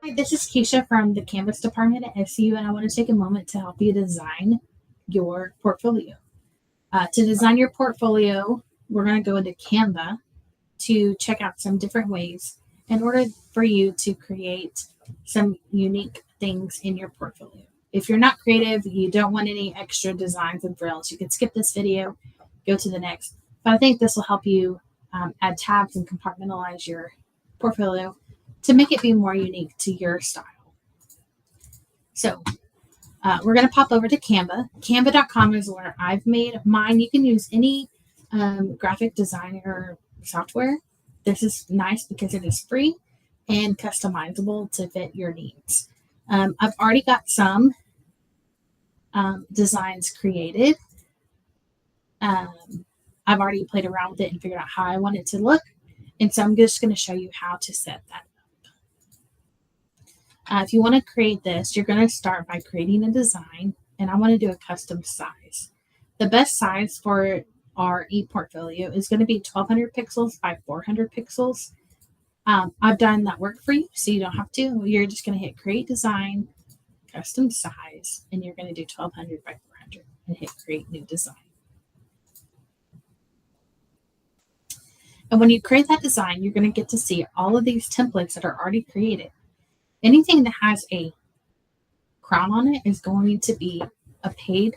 Hi, this is Keisha from the Canvas department at SU, and I want to take a moment to help you design your portfolio. To design your portfolio, we're going to go into Canva to check out some different ways in order for you to create some unique things in your portfolio. If you're not creative, you don't want any extra designs and frills, you can skip this video, go to the next. But I think this will help you add tabs and compartmentalize your portfolio to make it be more unique to your style. So we're going to pop over to Canva. Canva.com is where I've made mine. You can use any graphic designer software. This is nice because it is free and customizable to fit your needs. I've already got some designs created. I've already played around with it and figured out how I want it to look. And so I'm just going to show you how to set that up. If you want to create this, you're going to start by creating a design, and I want to do a custom size. The best size for our ePortfolio is going to be 1200 pixels by 400 pixels. I've done that work for you, so you don't have to. You're just going to hit create design, custom size, and you're going to do 1200 by 400 and hit create new design. And when you create that design, you're going to get to see all of these templates that are already created. Anything that has a crown on it is going to be a paid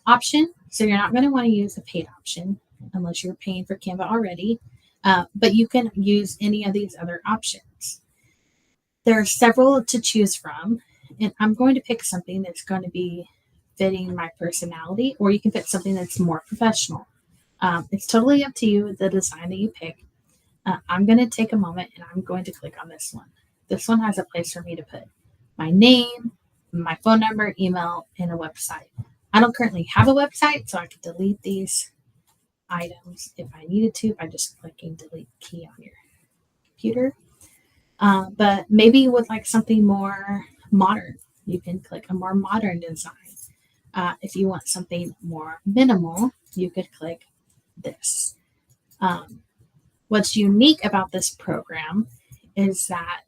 option. So you're not going to want to use a paid option unless you're paying for Canva already. But you can use any of these other options. There are several to choose from. And I'm going to pick something that's going to be fitting my personality, or you can pick something that's more professional. It's totally up to you, the design that you pick. I'm going to take a moment and I'm going to click on this one. This one has a place for me to put my name, my phone number, email, and a website. I don't currently have a website, so I could delete these items if I needed to by just clicking delete key on your computer. But maybe you would like something more modern. You can click a more modern design. If you want something more minimal, you could click this. What's unique about this program is that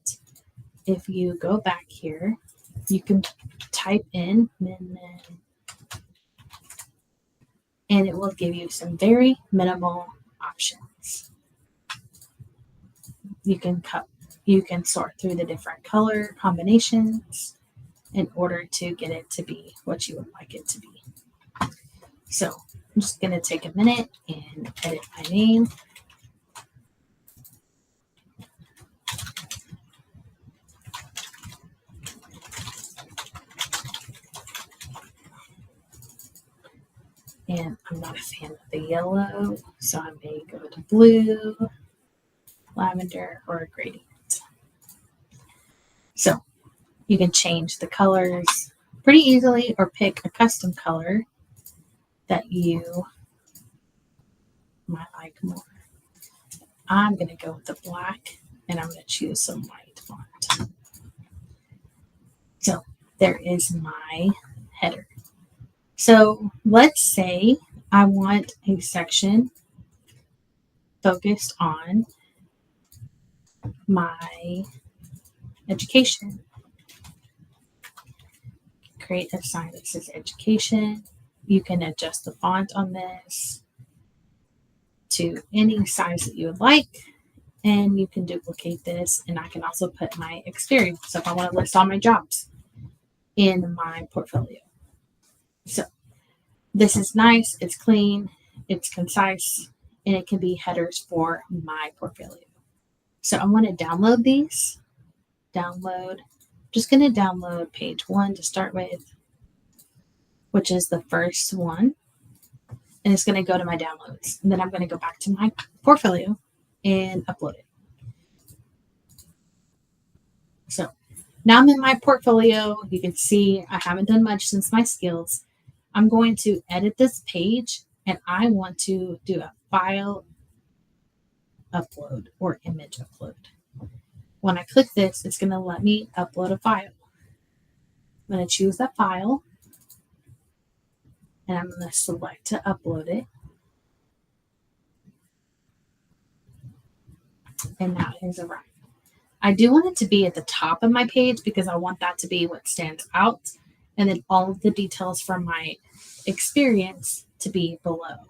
if you go back here, you can type in and it will give you some very minimal options. You can sort through the different color combinations in order to get it to be what you would like it to be. So I'm just going to take a minute and edit my name. And I'm not a fan of the yellow, so I may go to blue, lavender, or a gradient. So you can change the colors pretty easily or pick a custom color that you might like more. I'm going to go with the black, and I'm going to choose some white font. So there is my header. So let's say I want a section focused on my education. Create a sign that says education. You can adjust the font on this to any size that you would like, and you can duplicate this, and I can also put my experience. So if I want to list all my jobs in my portfolio. So this is nice, it's clean, it's concise, and it can be headers for my portfolio. So I want to download these. Just going to download page 1 to start with, which is the first one. And it's going to go to my downloads. And then I'm going to go back to my portfolio and upload it. So now I'm in my portfolio. You can see I haven't done much since my skills. I'm going to edit this page, and I want to do a file upload or image upload. When I click this, it's going to let me upload a file. I'm going to choose that file, and I'm going to select to upload it. And now it has arrived. I do want it to be at the top of my page because I want that to be what stands out, and then all of the details from my experience to be below.